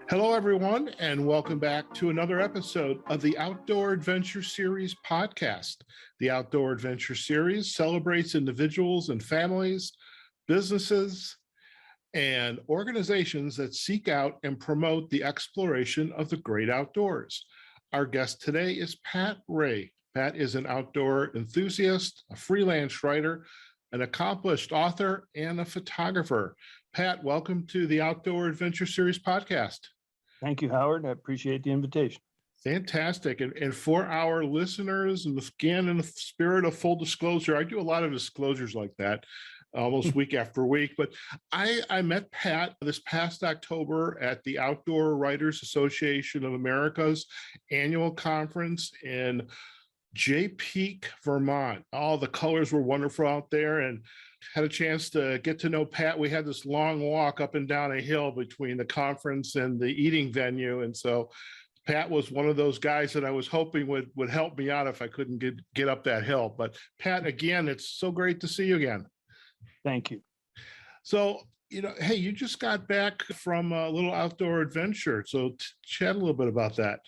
Hello, everyone, and welcome back to another episode of the Outdoor Adventure Series podcast. The Outdoor Adventure Series celebrates individuals and families, businesses, and organizations that seek out and promote the exploration of the great outdoors. Our guest today is Pat Wray. Pat is an outdoor enthusiast, a freelance writer, an accomplished author, and a photographer. Pat, welcome to the Outdoor Adventure Series podcast. Thank you, Howard. I appreciate the invitation. Fantastic. And for our listeners, and again, in the spirit of full disclosure, I do a lot of disclosures like that almost week after week, but I met Pat this past October at the Outdoor Writers Association of America's annual conference in Jay Peak, Vermont. All the colors were wonderful out there, and had a chance to get to know Pat. We had this long walk up and down a hill between the conference and the eating venue. And so Pat was one of those guys that I was hoping would help me out if I couldn't get up that hill. But Pat, again, it's so great to see you again. Thank you. So, hey, you just got back from a little outdoor adventure. So chat a little bit about that.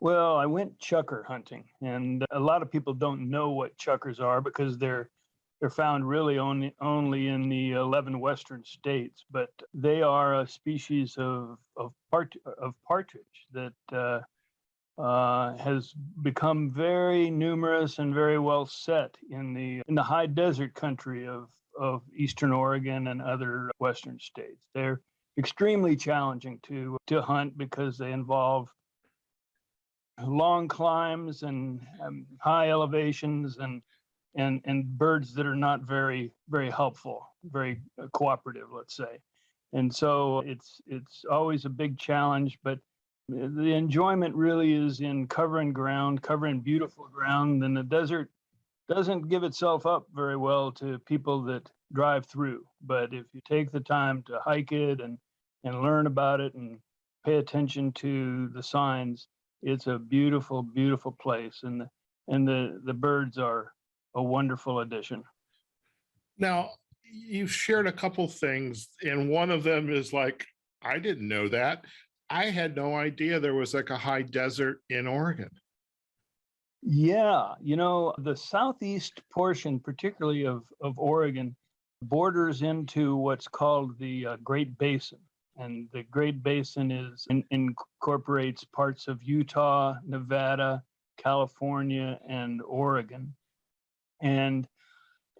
Well, I went chukar hunting, and a lot of people don't know what chukars are because they're found really only in the 11 western states, but they are a species of partridge that has become very numerous and very well set in the high desert country of eastern Oregon and other western states. They're extremely challenging to hunt because they involve long climbs and high elevations and birds that are not very, very helpful, very cooperative, let's say. And so it's always a big challenge, but the enjoyment really is in covering beautiful ground. And the desert doesn't give itself up very well to people that drive through. But if you take the time to hike it and learn about it and pay attention to the signs, it's a beautiful, beautiful place. And the birds are a wonderful addition. Now, you've shared a couple things, and one of them is like, I didn't know that. I had no idea there was like a high desert in Oregon. Yeah, the southeast portion, particularly of Oregon, borders into what's called the Great Basin. And the Great Basin incorporates parts of Utah, Nevada, California, and Oregon. And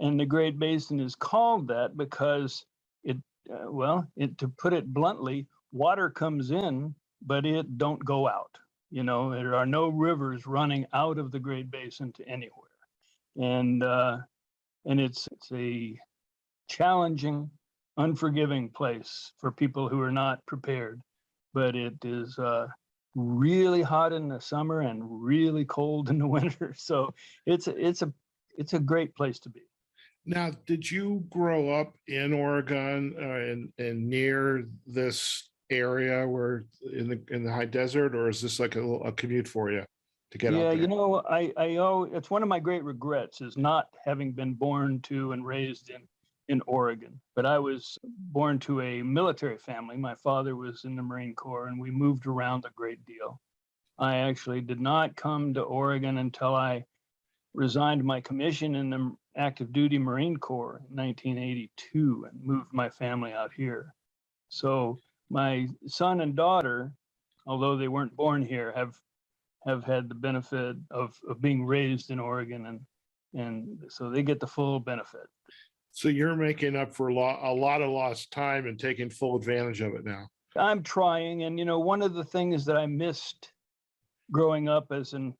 the Great Basin is called that because to put it bluntly, water comes in, but it don't go out. There are no rivers running out of the Great Basin to anywhere. And it's a challenging, unforgiving place for people who are not prepared. But it is really hot in the summer and really cold in the winter. So it's a great place to be. Now, did you grow up in Oregon and near this area where in the high desert, or is this like a commute for you to get out there? It's one of my great regrets is not having been born to and raised in Oregon. But I was born to a military family. My father was in the Marine Corps, and we moved around a great deal. I actually did not come to Oregon until I resigned my commission in the active duty Marine Corps in 1982 and moved my family out here. So my son and daughter, although they weren't born here, have had the benefit of being raised in Oregon, and so they get the full benefit. So you're making up for a lot of lost time and taking full advantage of it now. I'm trying, and one of the things that I missed growing up as an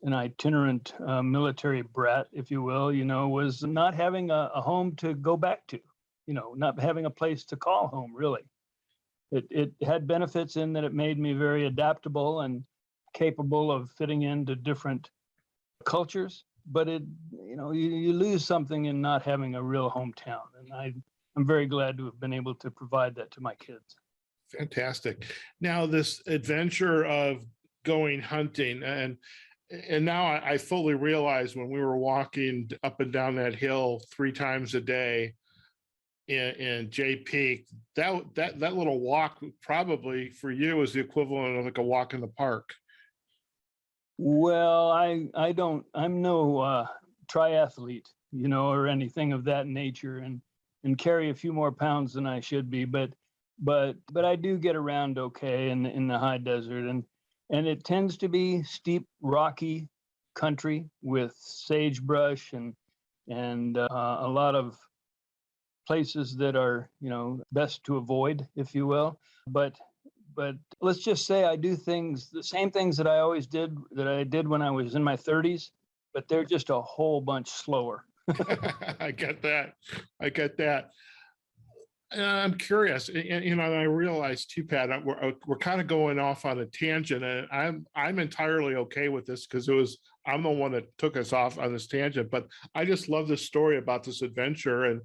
itinerant military brat, if you will, was not having a home to go back to, not having a place to call home, really. It had benefits in that it made me very adaptable and capable of fitting into different cultures, but you lose something in not having a real hometown. And I'm very glad to have been able to provide that to my kids. Fantastic. Now, this adventure of going hunting, and now I fully realize when we were walking up and down that hill 3 times a day, in Jay Peak, that little walk probably for you is the equivalent of like a walk in the park. Well, I'm no triathlete, or anything of that nature, and carry a few more pounds than I should be, but I do get around okay in the high desert, and it tends to be steep, rocky country with sagebrush and a lot of places that are best to avoid, if you will. But let's just say I do the same things that I did when I was in my 30s, but they're just a whole bunch slower. I get that. I get that. And I'm curious, and I realize too, Pat, we're kind of going off on a tangent, and I'm entirely okay with this because I'm the one that took us off on this tangent. But I just love this story about this adventure, and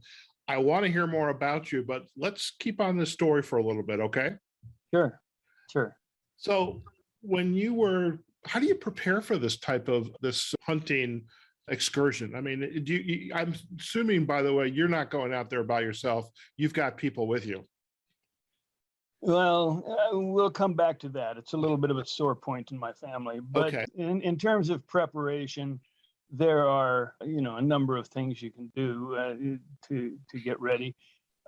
I want to hear more about you. But let's keep on this story for a little bit, okay? Sure. So, how do you prepare for this hunting excursion? I mean, I'm assuming, by the way, you're not going out there by yourself. You've got people with you. Well, we'll come back to that. It's a little bit of a sore point in my family. But Okay. in terms of preparation, there are, a number of things you can do to get ready.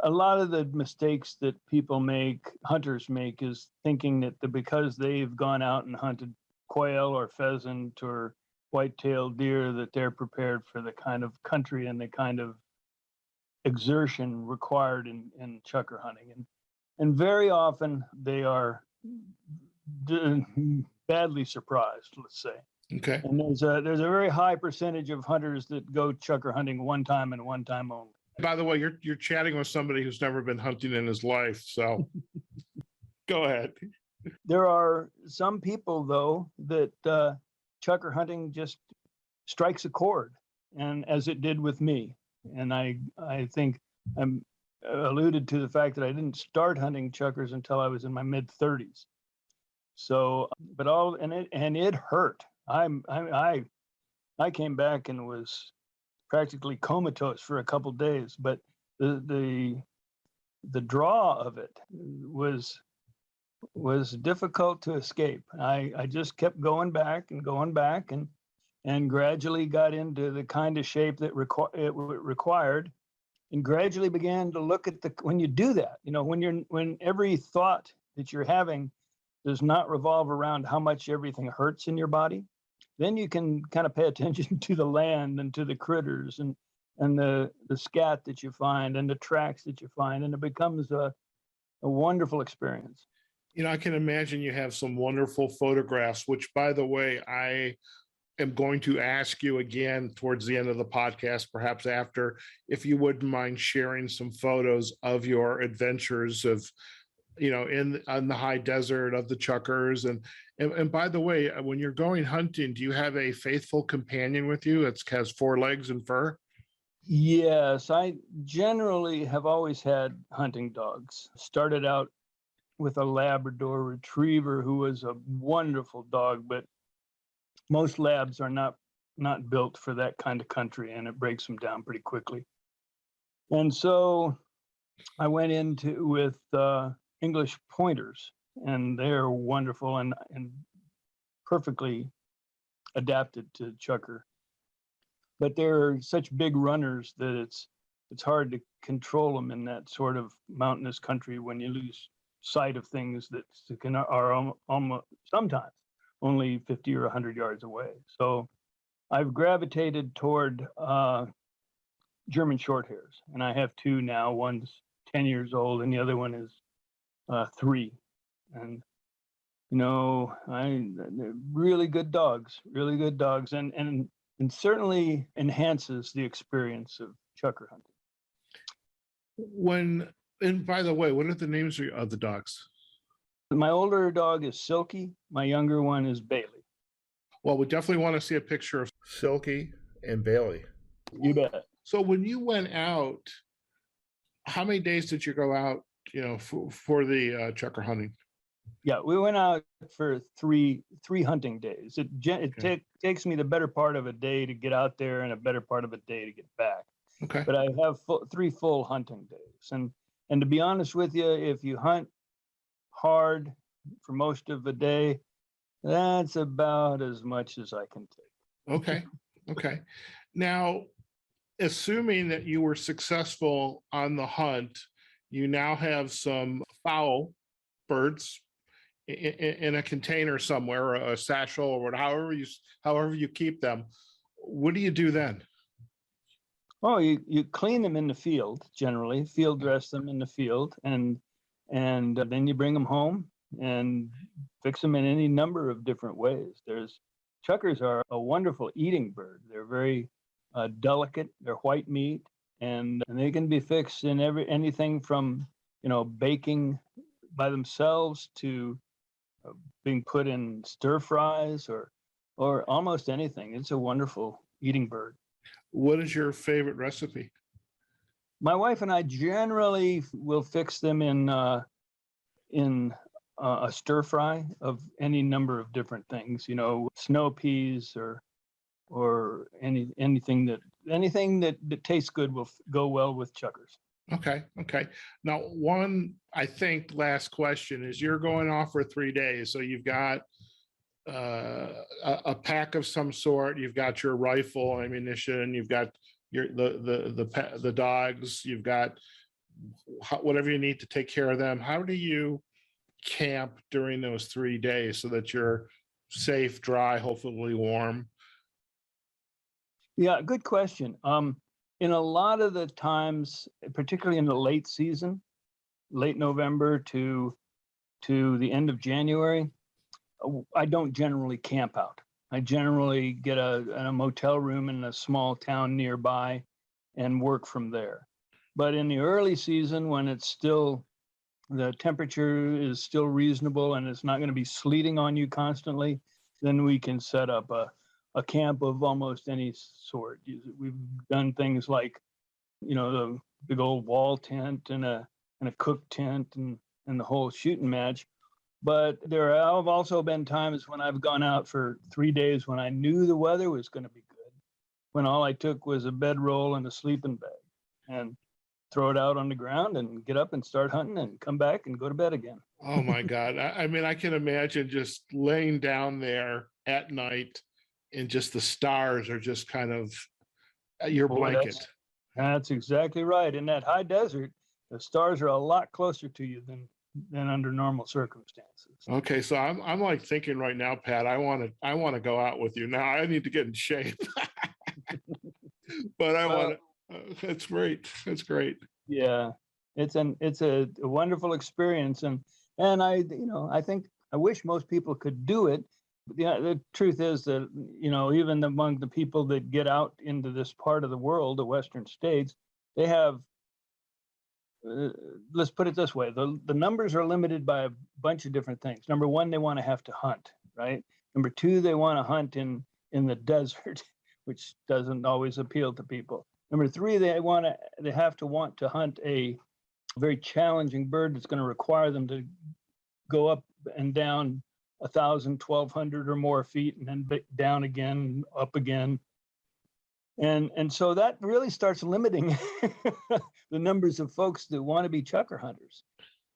A lot of the mistakes that hunters make, is thinking that because they've gone out and hunted quail or pheasant or white-tailed deer, that they're prepared for the kind of country and the kind of exertion required in chukar hunting. And very often they are badly surprised, let's say. Okay. And there's a very high percentage of hunters that go chukar hunting one time and one time only. By the way, you're chatting with somebody who's never been hunting in his life, so go ahead. There are some people, though, that chukar hunting just strikes a chord, and as it did with me. And I think I'm alluded to the fact that I didn't start hunting chukars until I was in my mid-30s. So, but it hurt. I came back and was practically comatose for a couple days, but the draw of it was difficult to escape. I just kept going back and gradually got into the kind of shape that it required, and gradually began to look at when you do that, when every thought that you're having does not revolve around how much everything hurts in your body, then you can kind of pay attention to the land and to the critters and the scat that you find and the tracks that you find, and it becomes a wonderful experience. I can imagine you have some wonderful photographs, which, by the way, I am going to ask you again towards the end of the podcast, perhaps after, if you wouldn't mind sharing some photos of your adventures of, on the high desert, of the chukars. And by the way, when you're going hunting, do you have a faithful companion with you that has 4 legs and fur? Yes, I generally have always had hunting dogs. Started out with a Labrador retriever who was a wonderful dog, but most labs are not built for that kind of country, and it breaks them down pretty quickly. And so I went with English pointers, and they're wonderful and perfectly adapted to chukar. But they're such big runners that it's hard to control them in that sort of mountainous country when you lose sight of things that are almost sometimes only 50 or 100 yards away. So I've gravitated toward German short hairs, and I have 2 now. One's 10 years old and the other one is 3. And they're really good dogs, and certainly enhances the experience of chukar hunting. And by the way, what are the names of the dogs? My older dog is Silky. My younger one is Bailey. Well, we definitely want to see a picture of Silky and Bailey. You bet. So when you went out, how many days did you go out, for the chukar hunting? Yeah, we went out for three hunting days. It takes me the better part of a day to get out there and a better part of a day to get back. Okay. But I have 3 full hunting days. practice. And to be honest with you, if you hunt hard for most of the day, that's about as much as I can take. Okay. Okay. Now, assuming that you were successful on the hunt, you now have some fowl birds in a container somewhere, or a satchel, or however you keep them. What do you do then? Oh, you clean them in the field, generally, field dress them in the field, and then you bring them home and fix them in any number of different ways. Chukars are a wonderful eating bird. They're very delicate. They're white meat, and they can be fixed in anything from baking by themselves to being put in stir fries or almost anything. It's a wonderful eating bird. What is your favorite recipe? My wife and I generally will fix them in a stir fry of any number of different things, snow peas or anything that tastes good will go well with Chukars. Okay. Okay. Now, one, I think, last question is, you're going off for 3 days. So you've got a pack of some sort, you've got your rifle ammunition, you've got the dogs, you've got whatever you need to take care of them. How do you camp during those 3 days so that you're safe, dry, hopefully warm? Yeah, good question. In a lot of the times, particularly in the late season, late November to the end of January, I don't generally camp out. I generally get a motel room in a small town nearby and work from there. But in the early season, when the temperature is still reasonable and it's not going to be sleeting on you constantly, then we can set up a camp of almost any sort. We've done things like, the big old wall tent and a cook tent and the whole shooting match. But there have also been times when I've gone out for 3 days when I knew the weather was going to be good, when all I took was a bedroll and a sleeping bag, and throw it out on the ground and get up and start hunting and come back and go to bed again. Oh my God. I mean, I can imagine just laying down there at night and just the stars are just kind of your blanket. That's exactly right. In that high desert, the stars are a lot closer to you than under normal circumstances. Okay, so I'm like thinking right now, Pat, I want to go out with you. Now I need to get in shape. But I want to. That's great. That's great. Yeah, it's a wonderful experience, and I think I wish most people could do it. But the truth is that even among the people that get out into this part of the world, the Western states, they have. Let's put it this way: the numbers are limited by a bunch of different things. Number one, they want to have to hunt, right? Number two, they want to hunt in the desert, which doesn't always appeal to people. Number three, they have to want to hunt a very challenging bird that's going to require them to go up and down 1,000, 1,200 or more feet, and then down again, up again. And so that really starts limiting the numbers of folks that want to be Chukar hunters,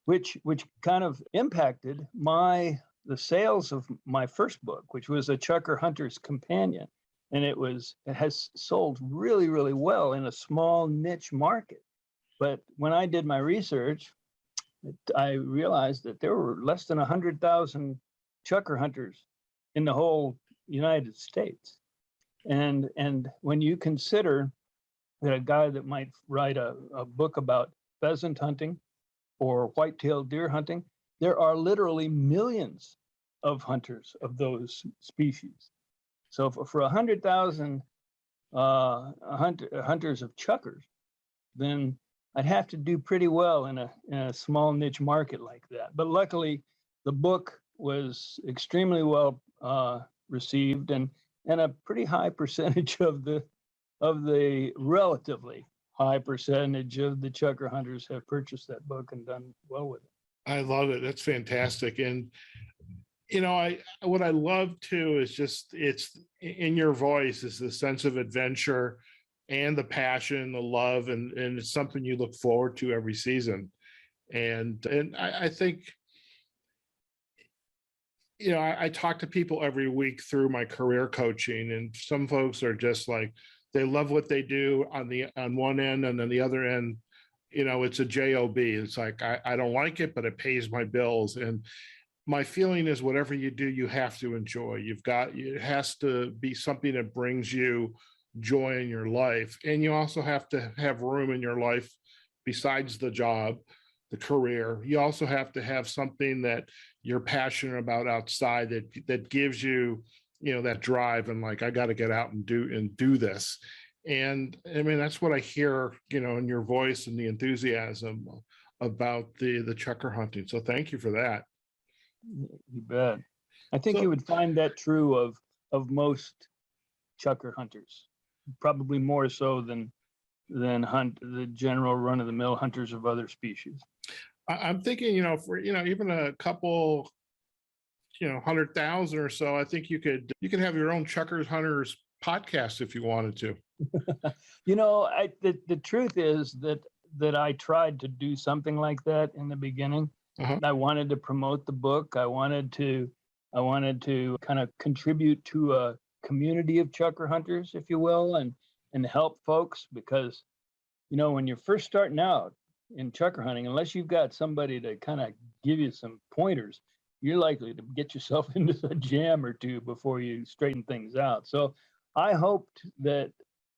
which kind of impacted the sales of my first book, which was a Chukar Hunter's Companion. And it has sold really, really well in a small niche market. But when I did my research, I realized that there were less than 100,000 Chukar hunters in the whole United States. And when you consider that a guy that might write a book about pheasant hunting or white-tailed deer hunting, there are literally millions of hunters of those species. So for 100,000 hunters of Chukars, then I'd have to do pretty well in a small niche market like that. But luckily, the book was extremely well received, and a pretty high percentage of the relatively high percentage of the Chukar hunters have purchased that book and done well with it. I love it. That's fantastic. And what I love too is just it's in your voice is the sense of adventure, and the passion, the love, and it's something you look forward to every season. And I think, I talk to people every week through my career coaching, and some folks are just like, they love what they do on one end, and then the other end, it's a job. It's like, I don't like it, but it pays my bills. And my feeling is, whatever you do, you have to enjoy. It has to be something that brings you joy in your life, and you also have to have room in your life besides the job, the career. You also have to have something that you're passionate about outside, that gives you, that drive, and like, I got to get out and do this. And I mean, that's what I hear, in your voice and the enthusiasm about the chukar hunting. So thank you for that. You bet. I think So, you would find that true of most chukar hunters, probably more so than hunt the general run-of-the-mill hunters of other species. I'm thinking, for even a couple, 100,000 or so, I think you could have your own Chukars Hunters podcast if you wanted to. The truth is that I tried to do something like that in the beginning. Uh-huh. I wanted to promote the book. I wanted to kind of contribute to a community of chukar hunters, if you will, and help folks, because when you're first starting out in chukar hunting, unless you've got somebody to kind of give you some pointers, you're likely to get yourself into a jam or two before you straighten things out. So I hoped that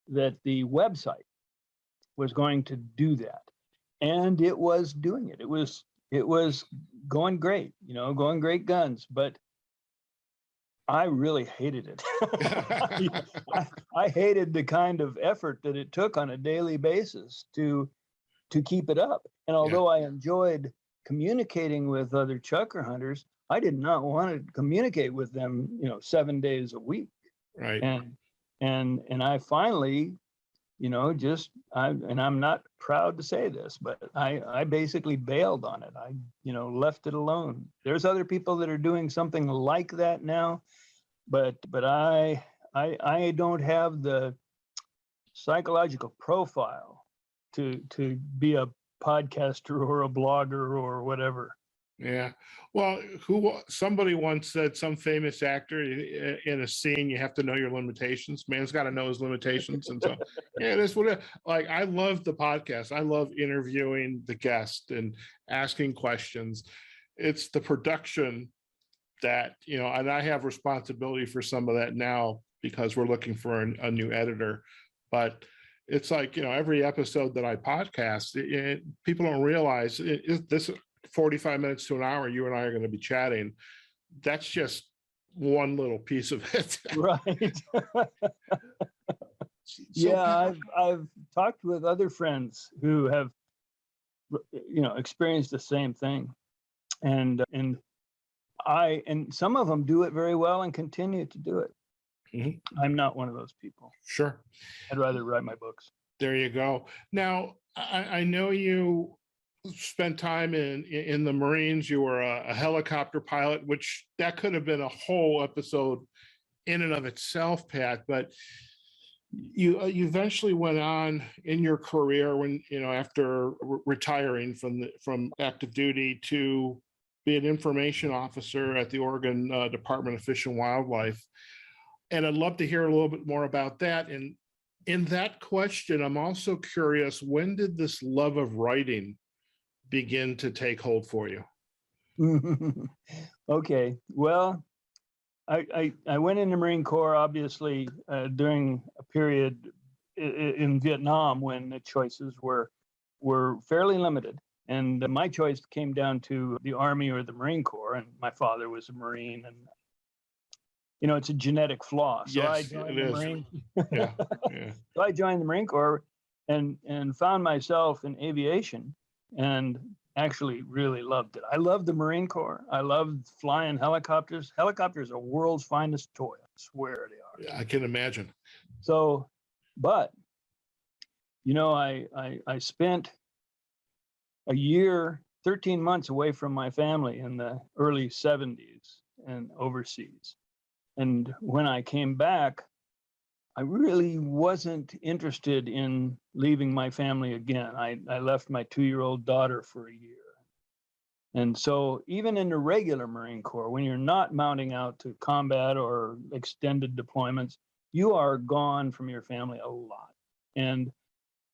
the website was going to do that, and it was doing it. It was going great, going great guns, but I really hated it. I hated the kind of effort that it took on a daily basis to keep it up. And although I enjoyed communicating with other chukar hunters, I did not want to communicate with them, 7 days a week. Right. And I finally, I'm not proud to say this, but I basically bailed on it. I, left it alone. There's other people that are doing something like that now, but I don't have the psychological profile to be a podcaster or a blogger or whatever. Yeah. Well, somebody once said, some famous actor, in a scene, you have to know your limitations. Man's got to know his limitations. And so, that's what I love the podcast. I love interviewing the guest and asking questions. It's the production that, and I have responsibility for some of that now because we're looking for a new editor. But it's like, every episode that I podcast, people don't realize this 45 minutes to an hour, you and I are going to be chatting. That's just one little piece of it. Right. So, I've talked with other friends who have, experienced the same thing. And some of them do it very well and continue to do it. Mm-hmm. I'm not one of those people. Sure. I'd rather write my books. There you go. Now, I know you spent time in the Marines. You were a helicopter pilot, which that could have been a whole episode in and of itself, Pat. But you eventually went on in your career, when after retiring from active duty, to be an information officer at the Oregon Department of Fish and Wildlife. And I'd love to hear a little bit more about that. And in that question, I'm also curious, when did this love of writing begin to take hold for you? Okay, well, I went in the Marine Corps, obviously, during a period in Vietnam when the choices were fairly limited. And my choice came down to the Army or the Marine Corps. And my father was a Marine, and it's a genetic flaw. So yes, I joined the Marine. Yeah. So I joined the Marine Corps and found myself in aviation, and actually really loved it. I loved the Marine Corps. I loved flying helicopters. Helicopters are world's finest toy. I swear they are. I can imagine. So, but, I spent a year, 13 months away from my family in the early 70s and overseas. And when I came back, I really wasn't interested in leaving my family again. I left my 2-year-old daughter for a year. And so even in the regular Marine Corps, when you're not mounting out to combat or extended deployments, you are gone from your family a lot. And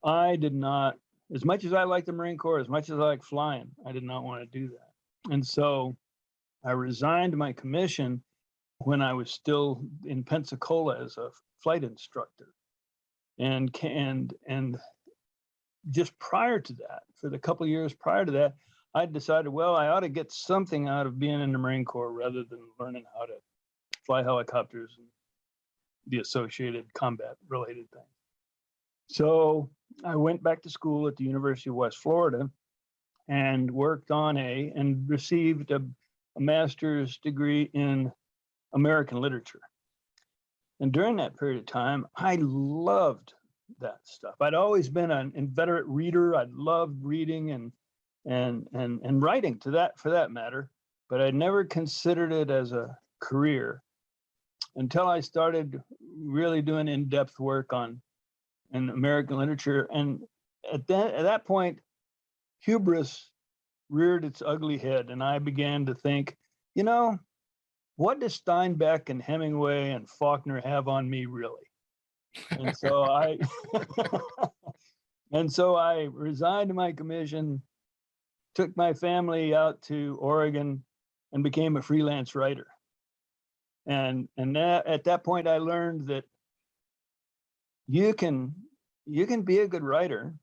I did not, as much as I like the Marine Corps, as much as I like flying, I did not want to do that. And so I resigned my commission when I was still in Pensacola as a flight instructor. And just prior to that, for the couple of years prior to that, I decided, well, I ought to get something out of being in the Marine Corps rather than learning how to fly helicopters and the associated combat related things. So I went back to school at the University of West Florida and worked on and received a master's degree in American literature. And during that period of time, I loved that stuff. I'd always been an inveterate reader. I loved reading and writing for that matter, but I never considered it as a career until I started really doing in-depth work in American literature. And at that point, hubris reared its ugly head, and I began to think, what does Steinbeck and Hemingway and Faulkner have on me really? And so I resigned my commission, took my family out to Oregon, and became a freelance writer. And at that point, I learned that you can be a good writer,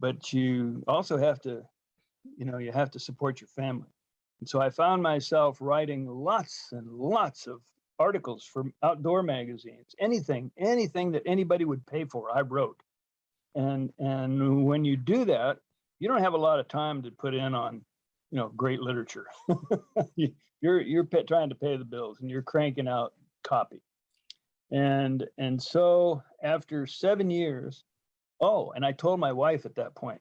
but you also have to, you have to support your family. And so I found myself writing lots and lots of articles for outdoor magazines. Anything that anybody would pay for, I wrote. And when you do that, you don't have a lot of time to put in on, great literature. You're trying to pay the bills and you're cranking out copy. And so after 7 years, and I told my wife at that point,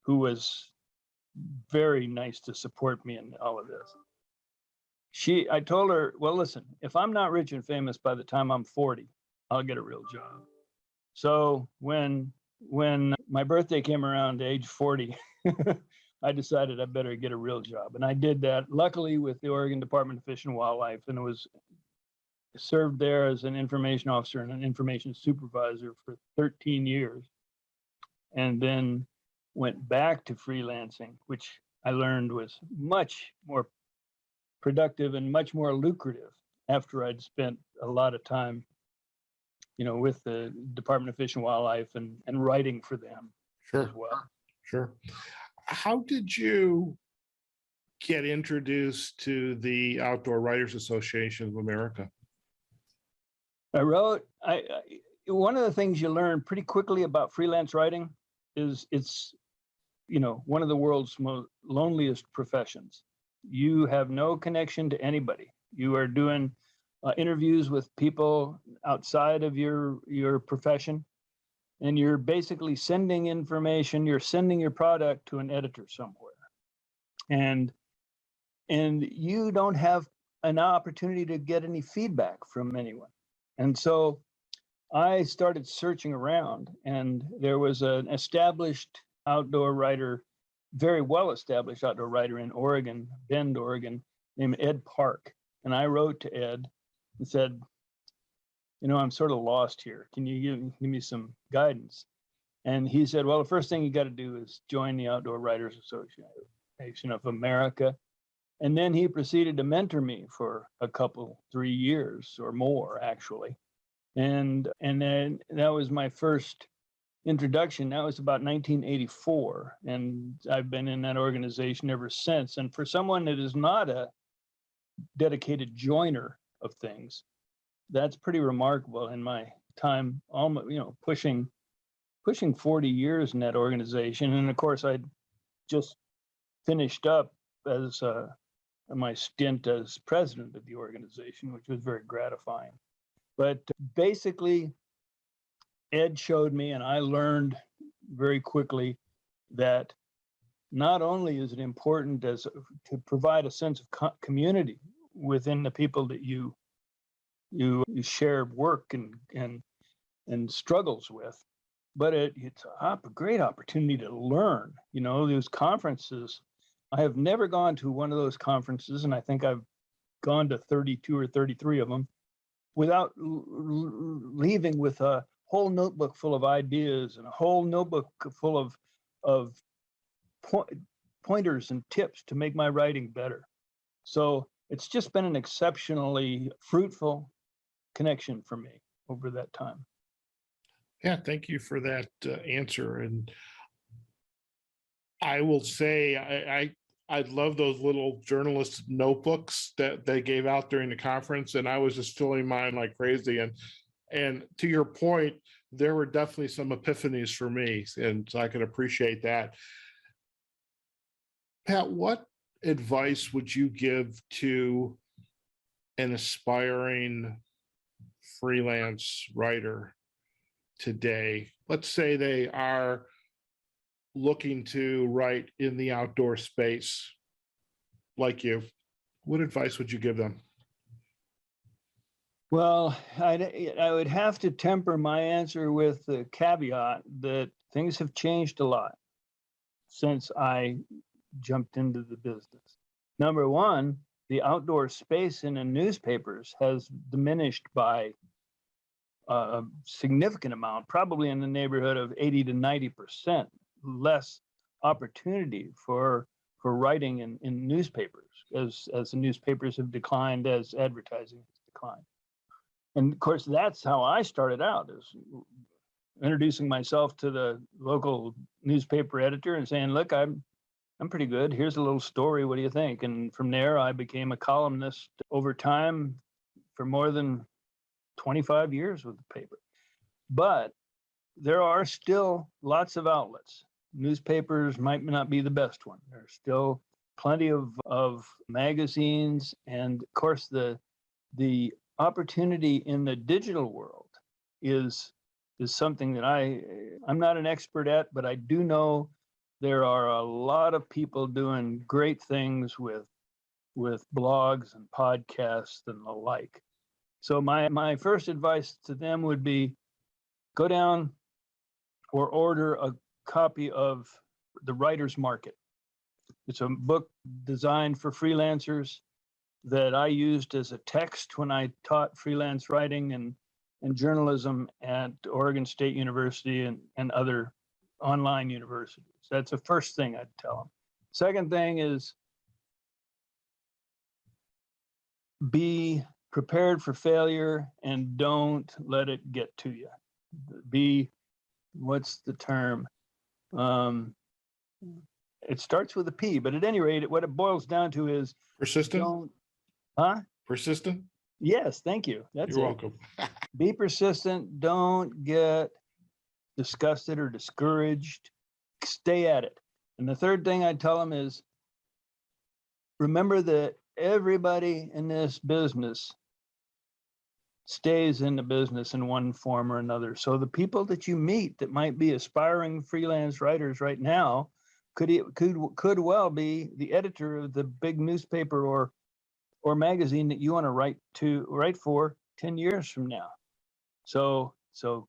who was very nice to support me in all of this. I told her, well, listen, if I'm not rich and famous by the time I'm 40, I'll get a real job. So when my birthday came around, age 40, I decided I better get a real job. And I did that, luckily, with the Oregon Department of Fish and Wildlife, and served there as an information officer and an information supervisor for 13 years. And then went back to freelancing, which I learned was much more productive and much more lucrative after I'd spent a lot of time, with the Department of Fish and Wildlife and writing for them as well. Sure. How did you get introduced to the Outdoor Writers Association of America? One of the things you learn pretty quickly about freelance writing is it's, one of the world's most loneliest professions. You have no connection to anybody. You are doing interviews with people outside of your profession, and you're basically sending information. You're sending your product to an editor somewhere, and you don't have an opportunity to get any feedback from anyone. And so I started searching around, and there was an established outdoor writer, very well-established outdoor writer in Oregon, Bend, Oregon, named Ed Park. And I wrote to Ed and said, I'm sort of lost here. Can you give me some guidance? And he said, well, the first thing you got to do is join the Outdoor Writers Association of America. And then he proceeded to mentor me for 3 years or more, actually. And then that was my first introduction. That was about 1984. And I've been in that organization ever since. And for someone that is not a dedicated joiner of things, that's pretty remarkable in my time, almost, pushing 40 years in that organization. And of course, I just finished up as my stint as president of the organization, which was very gratifying. But basically, Ed showed me, and I learned very quickly, that not only is it important to provide a sense of community within the people that you you share work and struggles with. But it's a great opportunity to learn. You know, those conferences, I have never gone to one of those conferences, and I think I've gone to 32 or 33 of them without leaving with a whole notebook full of ideas and a whole notebook full of pointers and tips to make my writing better. So it's just been an exceptionally fruitful connection for me over that time. Yeah, thank you for that answer. And I will say, I love those little journalist notebooks that they gave out during the conference, and I was just filling mine like crazy. And to your point, there were definitely some epiphanies for me, and so I can appreciate that. Pat, what advice would you give to an aspiring freelance writer today? Let's say they are looking to write in the outdoor space like you. What advice would you give them? Well, I would have to temper my answer with the caveat that things have changed a lot since I jumped into the business. Number one, the outdoor space in the newspapers has diminished by a significant amount, probably in the neighborhood of 80 to 90% less opportunity for writing in newspapers as the newspapers have declined, as advertising has declined. And of course, that's how I started out, is introducing myself to the local newspaper editor and saying, look, I'm pretty good. Here's a little story. What do you think? And from there, I became a columnist over time for more than 25 years with the paper. But there are still lots of outlets. Newspapers might not be the best one. There's still plenty of magazines. And of course, the opportunity in the digital world is something that I'm not an expert at, but I do know there are a lot of people doing great things with blogs and podcasts and the like. So my first advice to them would be, go down or order a copy of The Writer's Market. It's a book designed for freelancers that I used as a text when I taught freelance writing and journalism at Oregon State University and other online universities. That's the first thing I'd tell them. Second thing is, be prepared for failure and don't let it get to you. What's the term? It starts with a P, but at any rate, what it boils down to is persistent. Persistent? Yes, thank you. That's You're welcome. Be persistent. Don't get disgusted or discouraged. Stay at it. And the third thing I tell them is, remember that everybody in this business stays in the business in one form or another. So the people that you meet that might be aspiring freelance writers right now could well be the editor of the big newspaper or magazine that you want to write for 10 years from now. So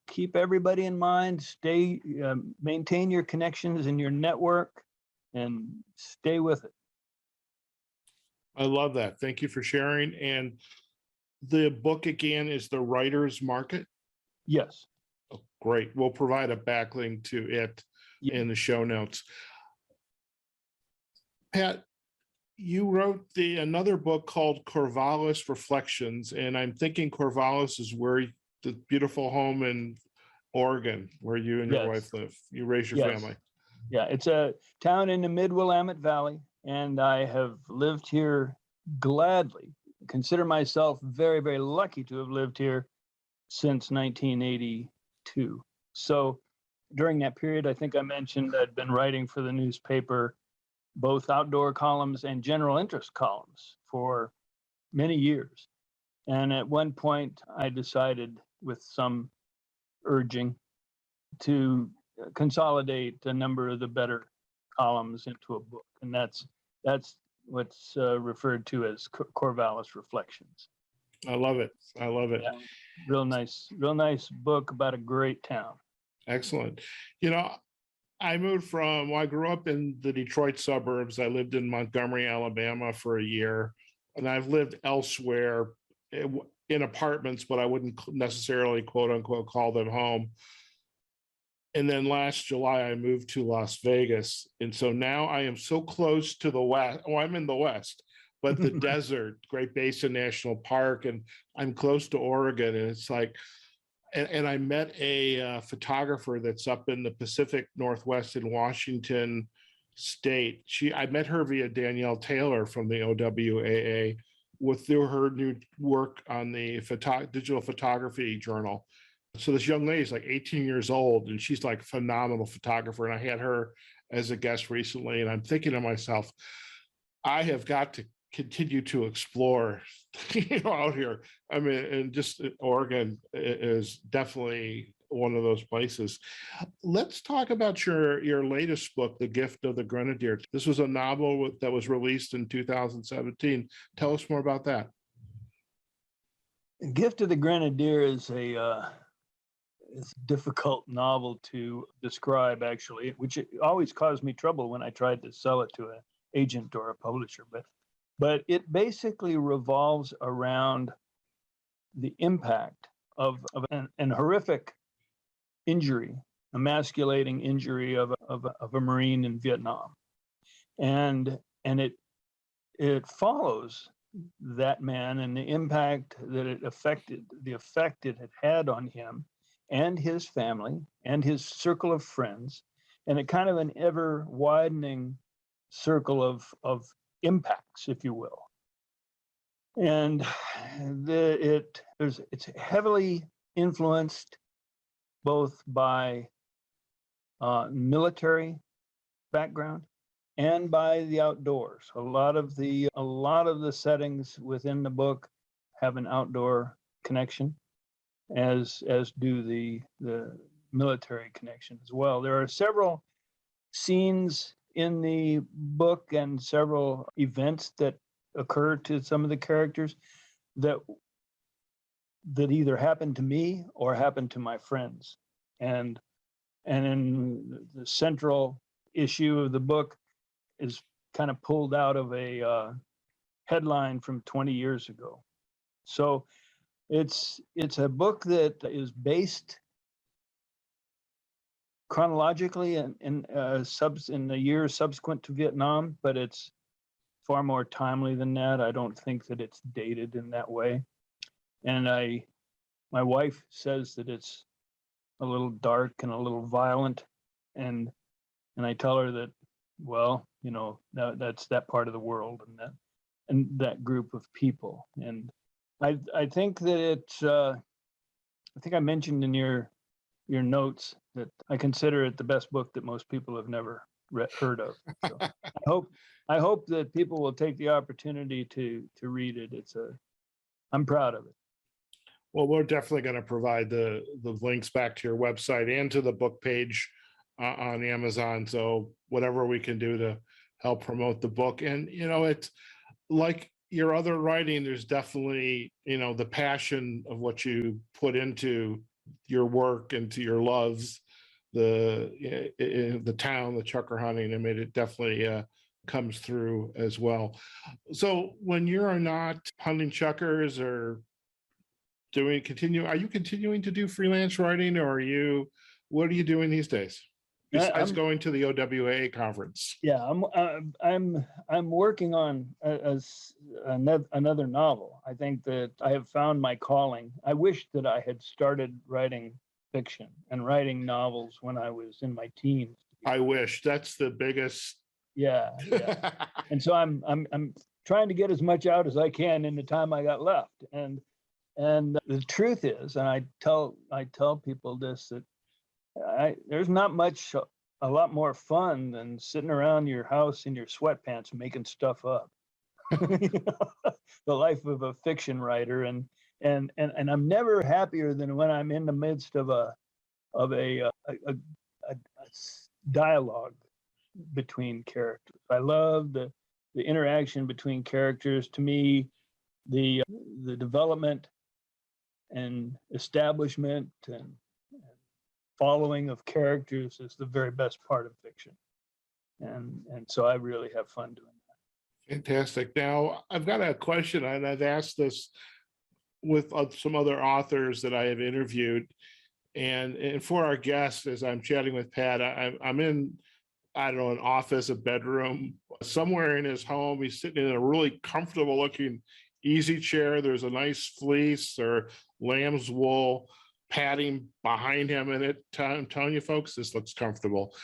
keep everybody in mind, maintain your connections in your network, and stay with it. I love that. Thank you for sharing. And the book again is The Writer's Market? Yes. Oh, great. We'll provide a backlink to it in the show notes. Pat, you wrote another book called Corvallis Reflections, and I'm thinking Corvallis is where the beautiful home in Oregon where you and your wife live. You raise your family. Yeah, it's a town in the Mid-Willamette Valley, and I have lived here gladly. Consider myself very, very lucky to have lived here since 1982. So during that period, I think I mentioned I'd been writing for the newspaper, both outdoor columns and general interest columns for many years. And at one point, I decided, with some urging, to consolidate a number of the better columns into a book. And that's what's referred to as Corvallis Reflections. I love it. I love it. Yeah, real nice book about a great town. Excellent. You know, well, I grew up in the Detroit suburbs. I lived in Montgomery, Alabama for a year, and I've lived elsewhere in apartments, but I wouldn't necessarily quote unquote call them home. And then last July, I moved to Las Vegas. And so now I am so close to the West. Oh, I'm in the West, but the desert, Great Basin National Park, and I'm close to Oregon. And it's like, and I met a photographer that's up in the Pacific Northwest in Washington State. I met her via Danielle Taylor from the OWAA through her new work on the digital photography journal. So this young lady is like 18 years old, and she's like a phenomenal photographer. And I had her as a guest recently, and I'm thinking to myself, I have got to continue to explore, out here. I mean, and just Oregon is definitely one of those places. Let's talk about your latest book, The Gift of the Grenadier. This was a novel that was released in 2017. Tell us more about that. The Gift of the Grenadier is it's a difficult novel to describe, actually, which always caused me trouble when I tried to sell it to an agent or a publisher. But it basically revolves around the impact of an horrific injury, emasculating injury of a Marine in Vietnam, and it follows that man and the impact that the effect it had on him and his family and his circle of friends, and a kind of an ever widening circle of impacts, if you will. And it's heavily influenced both by military background and by the outdoors. A lot of the settings within the book have an outdoor connection, as do the military connection as well. There are several scenes in the book and several events that occur to some of the characters that either happened to me or happened to my friends. And in the central issue of the book is kind of pulled out of a headline from 20 years ago. So it's a book that is based chronologically in the years subsequent to Vietnam, but it's far more timely than that. I don't think that it's dated in that way. And my wife says that it's a little dark and a little violent, and I tell her that, well, that's that part of the world and that group of people. And I think that it's I think I mentioned in your notes that I consider it the best book that most people have never heard of. So I hope that people will take the opportunity to read it. I'm proud of it. Well, we're definitely going to provide the links back to your website and to the book page on Amazon. So whatever we can do to help promote the book. And, it's like your other writing, there's definitely, the passion of what you put into your work and to your loves, the town, the chukar hunting. I mean, it definitely comes through as well. So when you're not hunting chukars or are you continuing to do freelance writing, or what are you doing these days besides going to the OWA conference? Yeah, I'm working on another novel. I think that I have found my calling. I wish that I had started writing fiction and writing novels when I was in my teens. I wish. That's the biggest. Yeah. And so I'm trying to get as much out as I can in the time I got left. And the truth is, and I tell people this, that there's not a lot more fun than sitting around your house in your sweatpants making stuff up. The life of a fiction writer, and I'm never happier than when I'm in the midst of a dialogue between characters. I love the interaction between characters. To me, the development and establishment and following of characters is the very best part of fiction. And so I really have fun doing that. Fantastic. Now, I've got a question, and I've asked this with some other authors that I have interviewed. And for our guests, as I'm chatting with Pat, I'm in, I don't know, an office, a bedroom, somewhere in his home. He's sitting in a really comfortable looking easy chair. There's a nice fleece or lamb's wool padding behind him. And I'm telling you folks, this looks comfortable.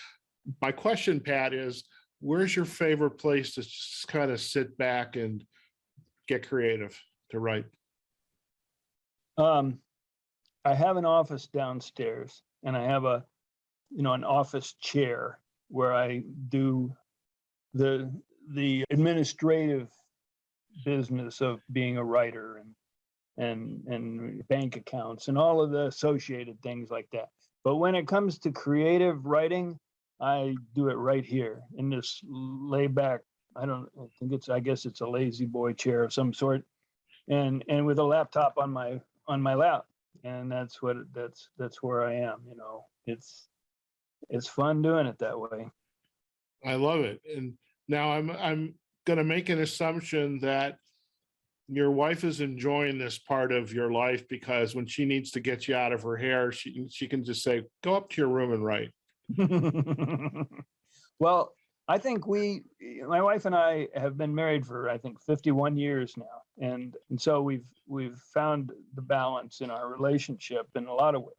My question, Pat, is where's your favorite place to just kind of sit back and get creative to write? I have an office downstairs, and I have an office chair where I do the administrative business of being a writer and bank accounts and all of the associated things like that. But when it comes to creative writing, I do it right here in this layback. I guess it's a lazy boy chair of some sort, and with a laptop on my lap. And that's where I am. It's fun doing it that way. I love it. And now I'm going to make an assumption that your wife is enjoying this part of your life, because when she needs to get you out of her hair, she can just say, go up to your room and write. Well, I think my wife and I have been married for, I think, 51 years now. And so we've found the balance in our relationship in a lot of ways.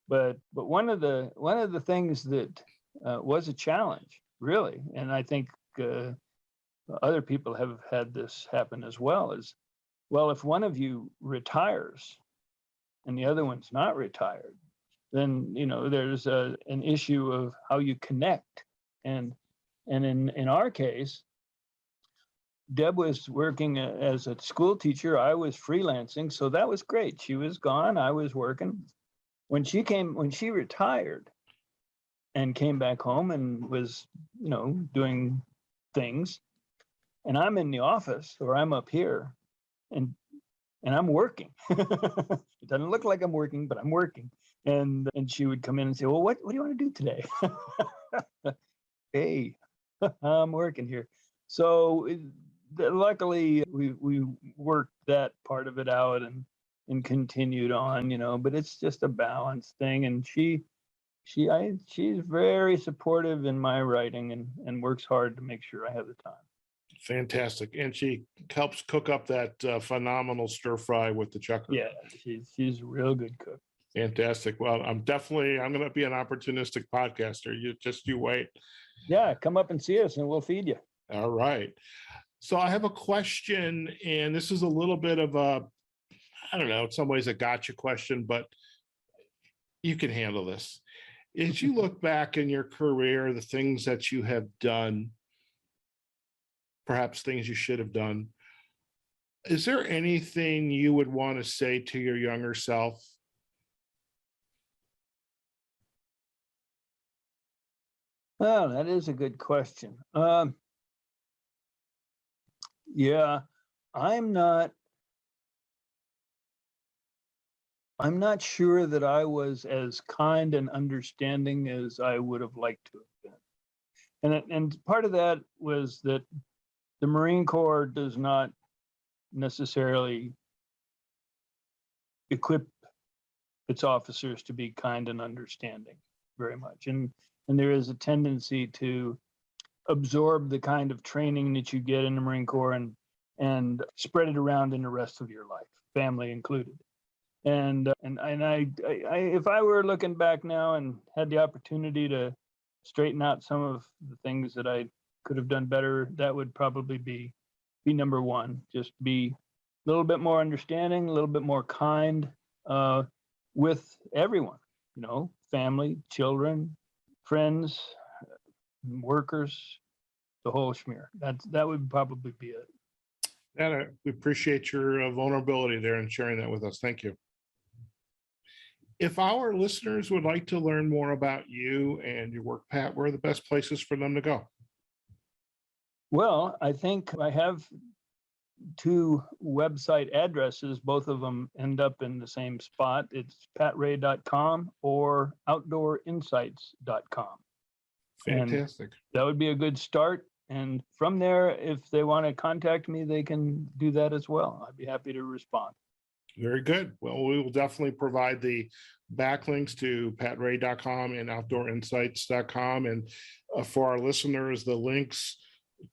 But one of the things that was a challenge, really, and I think other people have had this happen as well, is, well, if one of you retires and the other one's not retired, then there's an issue of how you connect. And in our case, Deb was working as a school teacher. I was freelancing, so that was great. She was gone. I was working. When she retired and came back home and was, doing things, and I'm in the office or I'm up here, and I'm working. It doesn't look like I'm working, but I'm working. And she would come in and say, well, what do you want to do today? Hey, I'm working here. So luckily we worked that part of it out and continued on, but it's just a balance thing. And she's very supportive in my writing and works hard to make sure I have the time. Fantastic. And she helps cook up that phenomenal stir fry with the Chukar. Yeah, she's a real good cook. Fantastic. Well, I'm going to be an opportunistic podcaster. You wait. Yeah, come up and see us and we'll feed you. All right. So I have a question, and this is a little bit of a, I don't know, in some ways a gotcha question, but you can handle this. As you look back in your career, the things that you have done, perhaps things you should have done, is there anything you would want to say to your younger self? Well, that is a good question. Yeah, I'm not sure that I was as kind and understanding as I would have liked to have been. And part of that was that the Marine Corps does not necessarily equip its officers to be kind and understanding very much. And there is a tendency to absorb the kind of training that you get in the Marine Corps and spread it around in the rest of your life, family included. And I if I were looking back now and had the opportunity to straighten out some of the things that I could have done better, that would probably be number one. Just be a little bit more understanding, a little bit more kind with everyone, family, children, friends, workers, the whole schmear. That would probably be it. And we appreciate your vulnerability there and sharing that with us. Thank you. If our listeners would like to learn more about you and your work, Pat, where are the best places for them to go? Well, I think I have two website addresses. Both of them end up in the same spot. It's patwray.com or outdoorinsights.com. Fantastic. And that would be a good start. And from there, if they want to contact me, they can do that as well. I'd be happy to respond. Very good. Well, we will definitely provide the backlinks to patwray.com and outdoorinsights.com. And for our listeners, the links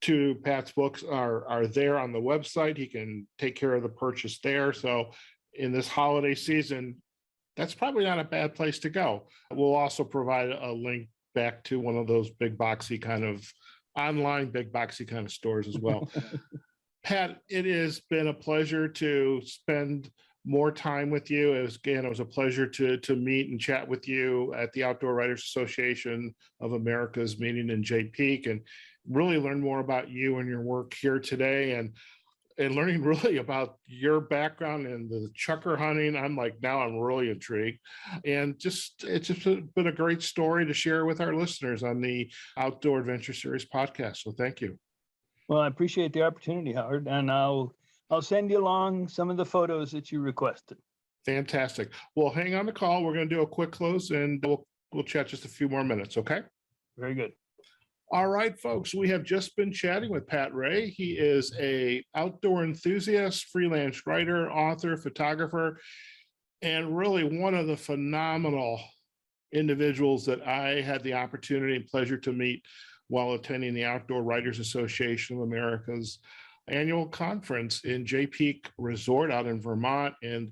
to Pat's books are there on the website. He can take care of the purchase there. So in this holiday season, that's probably not a bad place to go. We'll also provide a link back to one of those big boxy kind of online big boxy kind of stores as well. Pat, it has been a pleasure to spend more time with you. It was a pleasure to meet and chat with you at the Outdoor Writers Association of America's meeting in Jay Peak, and really learn more about you and your work here today, and learning really about your background and the chukar hunting. Now I'm really intrigued, and it's just been a great story to share with our listeners on the Outdoor Adventure Series podcast. So thank you. Well, I appreciate the opportunity, Howard, and I'll send you along some of the photos that you requested. Fantastic. Well, hang on the call. We're going to do a quick close, and we'll chat just a few more minutes. Okay. Very good. All right, folks, we have just been chatting with Pat Wray. He is an outdoor enthusiast, freelance writer, author, photographer, and really one of the phenomenal individuals that I had the opportunity and pleasure to meet while attending the Outdoor Writers Association of America's annual conference in Jay Peak Resort out in Vermont. And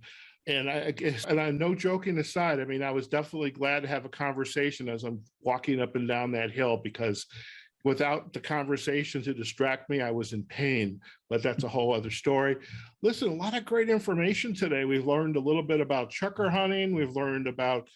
I'm no joking aside, I was definitely glad to have a conversation as I'm walking up and down that hill, because without the conversation to distract me, I was in pain, but that's a whole other story. Listen, a lot of great information today. We've learned a little bit about chukar hunting. We've learned about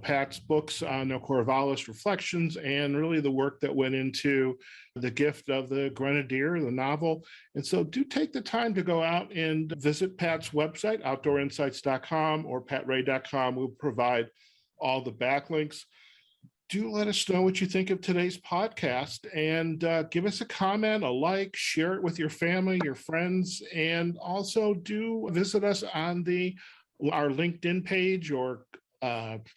Pat's books on the Corvallis Reflections, and really the work that went into The Gift of the Grenadier, the novel. And so do take the time to go out and visit Pat's website, outdoorinsights.com or patwray.com. We'll provide all the backlinks. Do let us know what you think of today's podcast, and give us a comment, a like, share it with your family, your friends, and also do visit us on our LinkedIn page or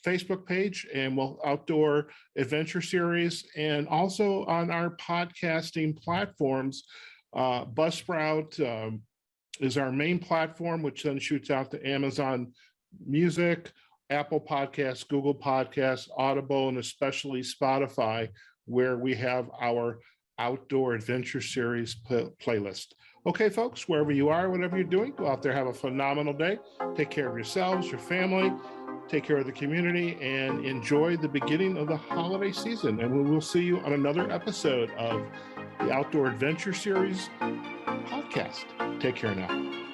Facebook page, and Outdoor Adventure Series, and also on our podcasting platforms. Buzzsprout is our main platform, which then shoots out to Amazon Music, Apple Podcasts, Google Podcasts, Audible, and especially Spotify, where we have our Outdoor Adventure Series playlist. Okay, folks, wherever you are, whatever you're doing, go out there, have a phenomenal day. Take care of yourselves, your family, take care of the community, and enjoy the beginning of the holiday season. And we will see you on another episode of the Outdoor Adventure Series podcast. Take care now.